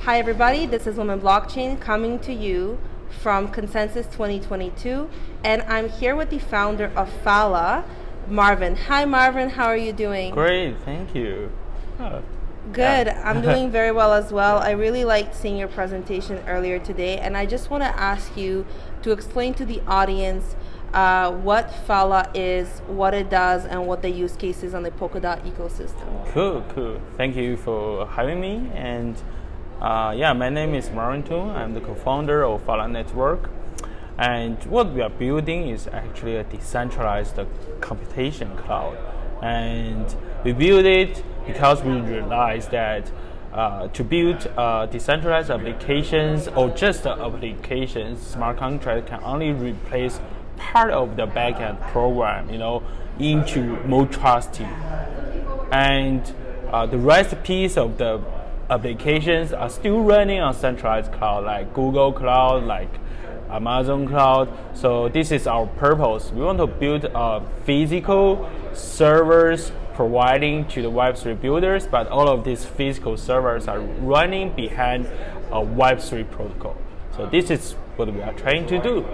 Hi everybody, this is Women Blockchain coming to you from Consensus 2022, and I'm here with the founder of Phala, Marvin. Hi Marvin, how are you doing? Great, thank you. Good, I'm doing very well as well. I really liked seeing your presentation earlier today, and I just want to ask you to explain to the audience what Phala is, what it does, and what the use case is on the Polkadot ecosystem. Cool. Thank you for having me. And my name is Marvin. I'm the co-founder of Phala Network. And what we are building is actually a decentralized computation cloud. And we build it because we realized that to build decentralized applications or just applications, smart contract can only replace part of the backend program, into more trusty. And the rest piece of the applications are still running on centralized cloud, like Google Cloud, like Amazon Cloud. So this is our purpose. We want to build physical servers providing to the Web3 builders, but all of these physical servers are running behind a Web3 protocol. So this is what we are trying to do.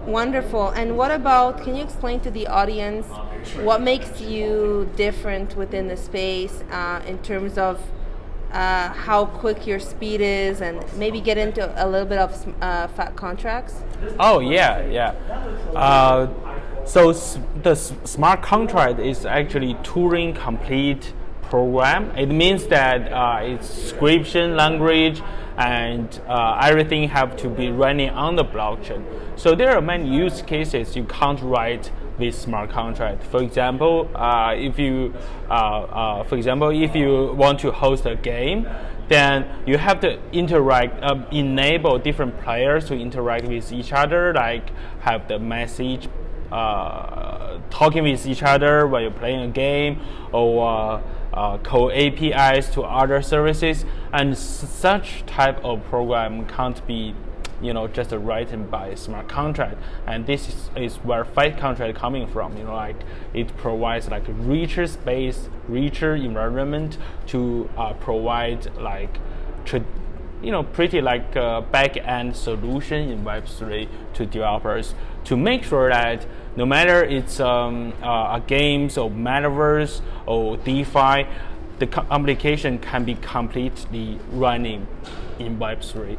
Wonderful. And what about, can you explain to the audience what makes you different within the space in terms of how quick your speed is, and maybe get into a little bit of fat contracts? Oh, yeah. So the smart contract is actually Turing complete program. It means that it's scription language and everything have to be running on the blockchain. So there are many use cases you can't write with smart contract. For example, if you want to host a game, then you have to enable different players to interact with each other, like have the message talking with each other while you're playing a game, or call APIs to other services, and such type of program can't be just written by a smart contract. And this is where fat contract coming from. It provides like richer space, richer environment to provide pretty like a back-end solution in Web3 to developers, to make sure that no matter it's a games or metaverse or DeFi, the application can be completely running in Web3.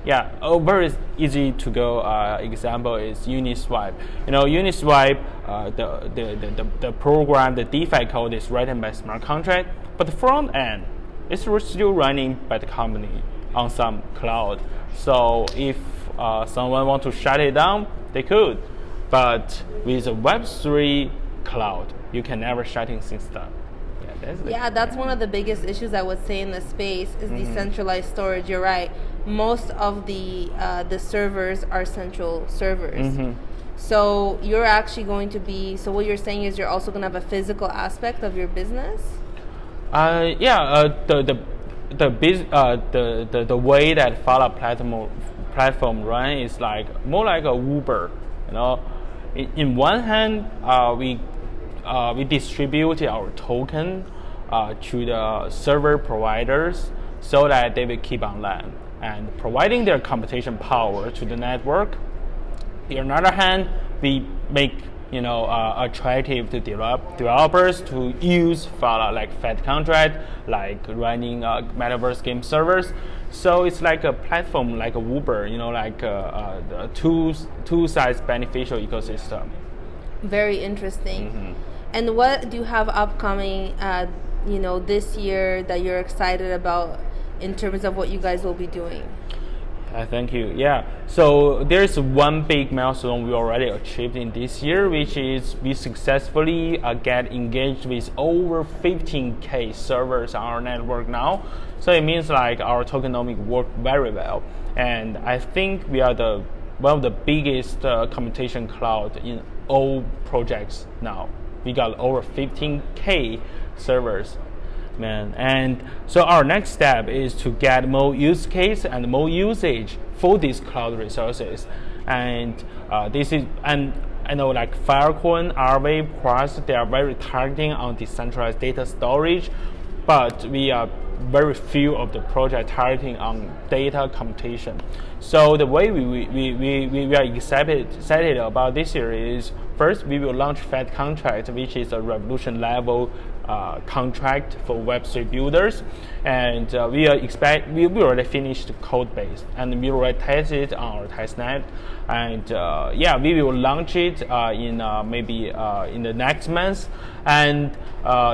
Yeah, a very easy to go example is Uniswap. Uniswap, the program, the DeFi code is written by smart contract, but the front end is still running by the company on some cloud. So if someone want to shut it down, they could. But with a Web3 cloud, you can never shutting things down. That's one of the biggest issues I would say in the space is decentralized storage. You're right. Most of the servers are central servers. So you're actually going to be. So what you're saying is you're also going to have a physical aspect of your business. The way that Phala platform run is more like a Uber. In one hand, we distribute our token to the server providers so that they will keep online and providing their computation power to the network. On the other hand, we make attractive to developers to use Phala, like fat contract, like running metaverse game servers. So it's like a platform, like a Uber, like a two sides beneficial ecosystem. Very interesting. And what do you have upcoming, this year that you're excited about in terms of what you guys will be doing? Thank you. Yeah. So there's one big milestone we already achieved in this year, which is we successfully get engaged with over 15K servers on our network now. So it means our tokenomics work very well, and I think we are one of the biggest computation cloud in all projects now. We got over 15K servers, man. And so our next step is to get more use case and more usage for these cloud resources. And I know Filecoin, Aave, Plus, they are very targeting on decentralized data storage, but we are very few of the project targeting on data computation. So the way we are excited about this year is, first, we will launch Fed Contract, which is a revolution level contract for Web3 builders, and we already finished the code base, and we already tested it on our testnet, and we will launch it in maybe in the next month. And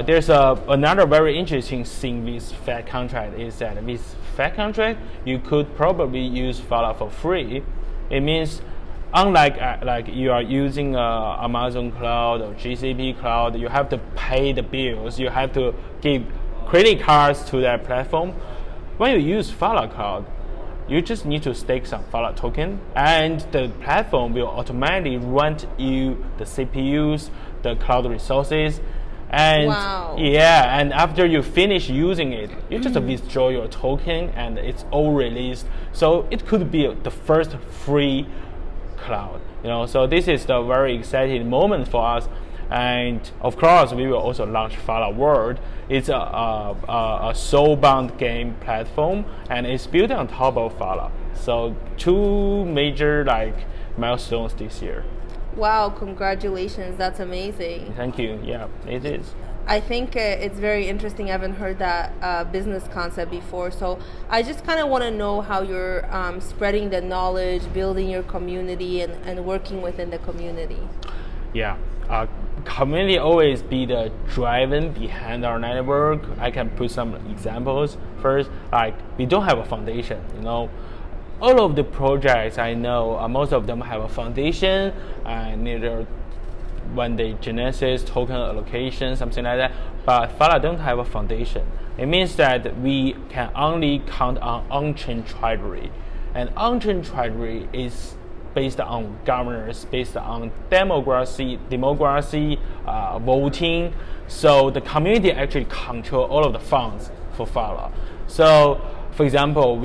there's another very interesting thing with Fed Contract is that with Fed Contract you could probably use Phala for free. It means, unlike like you are using Amazon Cloud or GCP Cloud, you have to pay the bills, you have to give credit cards to that platform. When you use Phala Cloud, you just need to stake some Phala token, and the platform will automatically rent you the CPUs, the cloud resources, and wow. and after you finish using it, you just withdraw your token, and it's all released. So it could be the first free cloud, so this is the very exciting moment for us. And of course we will also launch Phala World. It's a soul-bound game platform, and it's built on top of Phala. So two major milestones this year. Wow, congratulations, that's amazing. Thank you. Yeah, it is. I think it's very interesting. I haven't heard that business concept before. So I just kind of want to know how you're spreading the knowledge, building your community, and working within the community. Yeah, community always be the driving behind our network. I can put some examples. First, we don't have a foundation, All of the projects I know, most of them have a foundation, and neither when they genesis, token allocation, something like that. But Phala don't have a foundation. It means that we can only count on on-chain treasury, and on-chain treasury is based on governance, based on democracy, voting. So the community actually control all of the funds for Phala. So, for example,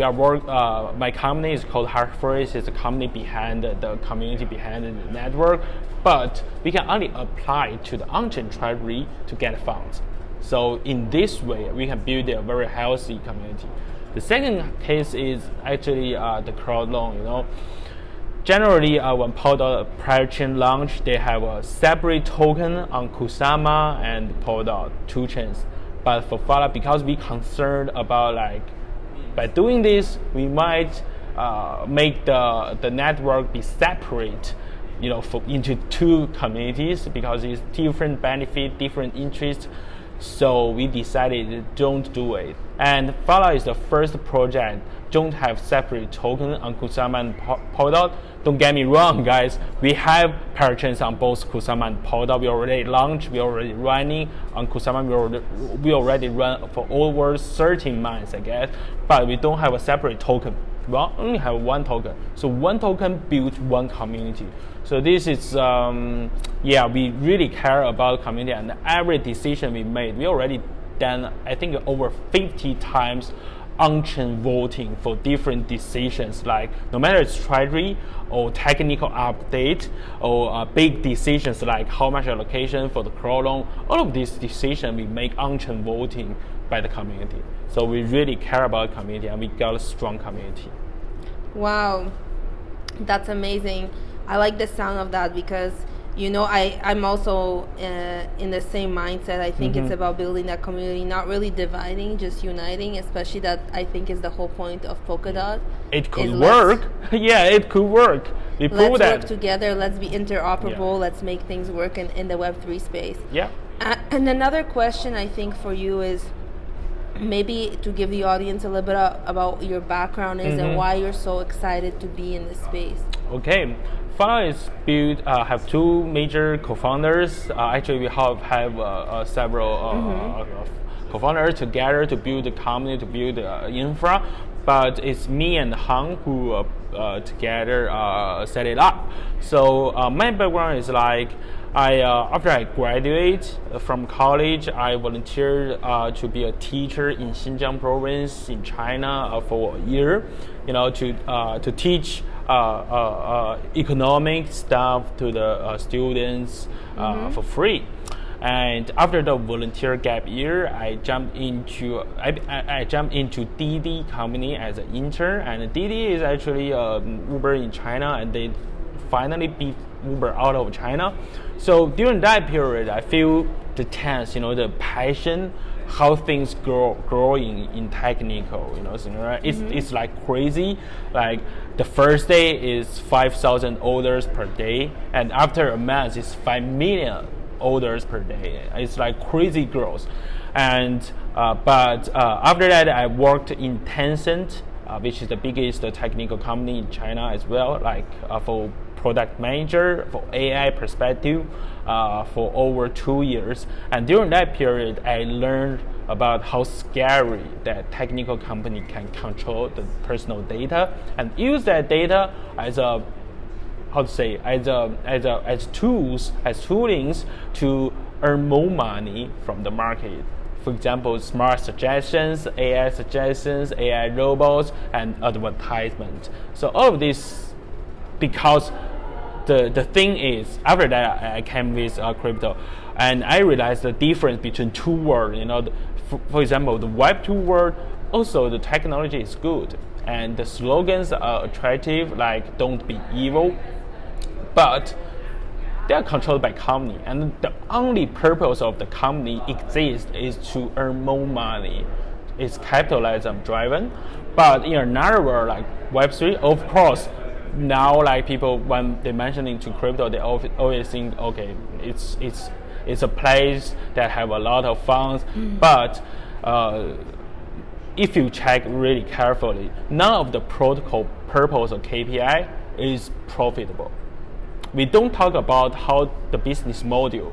my company is called Hartford. It's a company behind the community, behind the network. But we can only apply to the on-chain treasury to get funds. So in this way, we can build a very healthy community. The second case is actually the crowd loan. Generally, when Polkadot prior chain launch, they have a separate token on Kusama and Polkadot, two chains. But for Phala, because we concerned about by doing this, we might make the network be separate, into two communities, because it's different benefit, different interests. So we decided don't do it. And Phala is the first project don't have separate token on Kusama and Polkadot. Don't get me wrong, guys. We have parachains on both Kusama and Polkadot. We already launched. We already running on Kusama. We already run for over 13 months, I guess. But we don't have a separate token. We only have one token. So one token builds one community. So this is, we really care about community, and every decision we made, we already done, I think, over 50 times on-chain voting for different decisions, no matter it's treasury or technical update or big decisions like how much allocation for the crowd loan. All of these decisions we make on-chain voting by the community. So we really care about community, and we got a strong community. Wow, that's amazing. I like the sound of that because I'm also in the same mindset. I think it's about building that community, not really dividing, just uniting, especially that I think is the whole point of Polkadot. It could work. It could work. Let's work together. Let's be interoperable. Let's make things work in the Web3 space. Yeah. And another question I think for you is maybe to give the audience a little bit about your background and why you're so excited to be in this space. Okay. Phala is built, have two major co-founders. Actually, we have several co-founders together to build the company, to build the infra. But it's me and Han who together set it up. So my background is after I graduate from college, I volunteered to be a teacher in Xinjiang province in China for a year, to teach economic stuff to the students for free. And after the volunteer gap year, I jumped into Didi company as an intern. And Didi is actually Uber in China, and they finally beat Uber out of China. So during that period, I feel the chance, the passion, how things growing in technical, it's like crazy. Like the first day is 5,000 orders per day, and after a month, it's 5 million orders per day. It's like crazy growth. And but after that, I worked in Tencent, which is the biggest technical company in China as well, like for product manager, for AI perspective, for over 2 years. And during that period, I learned about how scary that technical company can control the personal data and use that data as toolings to earn more money from the market. For example, smart suggestions, AI robots, and advertisement. So all of this, because the thing is, after that I came with crypto, and I realized the difference between two worlds. For example, the Web 2 world, also the technology is good, and the slogans are attractive, like "Don't be evil," but they are controlled by company, and the only purpose of the company exists is to earn more money. It's capitalism driven. But in another world like Web3, of course, now like people, when they mentioning to crypto, they always think, okay, it's a place that have a lot of funds. But if you check really carefully, none of the protocol purpose or KPI is profitable. We don't talk about how the business model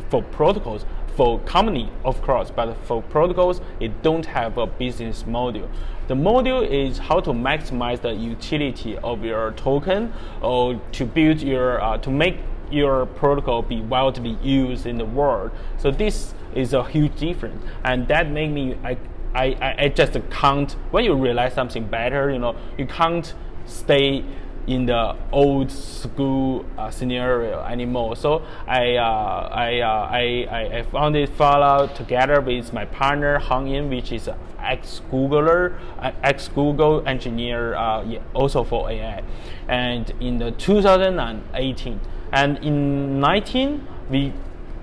for protocols, for company of course, but for protocols, it don't have a business model. The model is how to maximize the utility of your token, or to build to make your protocol be widely used in the world. So this is a huge difference, and that made me I just can't. When you realize something better, you can't stay in the old school scenario anymore. So I founded Phala together with my partner Hong, which is an ex-Google engineer, also for AI. And in the 2018, and in 19, we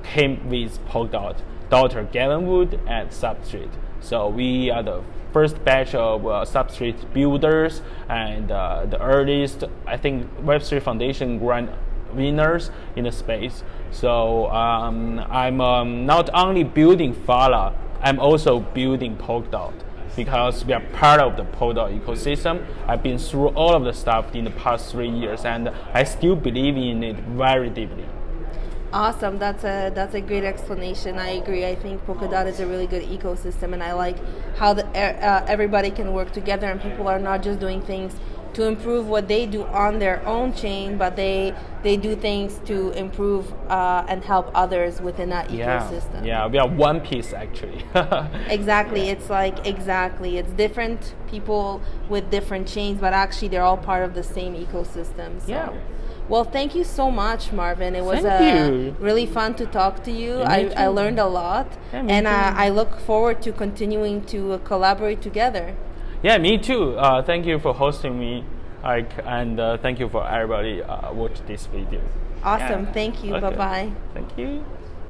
came with Polkadot, Dr. Gavin Wood at Substrate. So we are the first batch of Substrate builders, and the earliest, I think, Web3 Foundation grant winners in the space. So I'm not only building Phala, I'm also building Polkadot, because we are part of the Polkadot ecosystem. I've been through all of the stuff in the past 3 years, and I still believe in it very deeply. Awesome. That's a great explanation. I agree. I think Polkadot is a really good ecosystem, and I like how everybody can work together, and people are not just doing things to improve what they do on their own chain, but they do things to improve and help others within that ecosystem. Yeah, we are one piece actually. Exactly. It's different people with different chains, but actually they're all part of the same ecosystem. So. Yeah. Well, thank you so much, Marvin. It was really fun to talk to you. I learned a lot, and I look forward to continuing to collaborate together. Yeah, me too. Thank you for hosting me, and thank you for everybody watch this video. Awesome. Yeah. Thank you. Okay. Bye-bye. Thank you.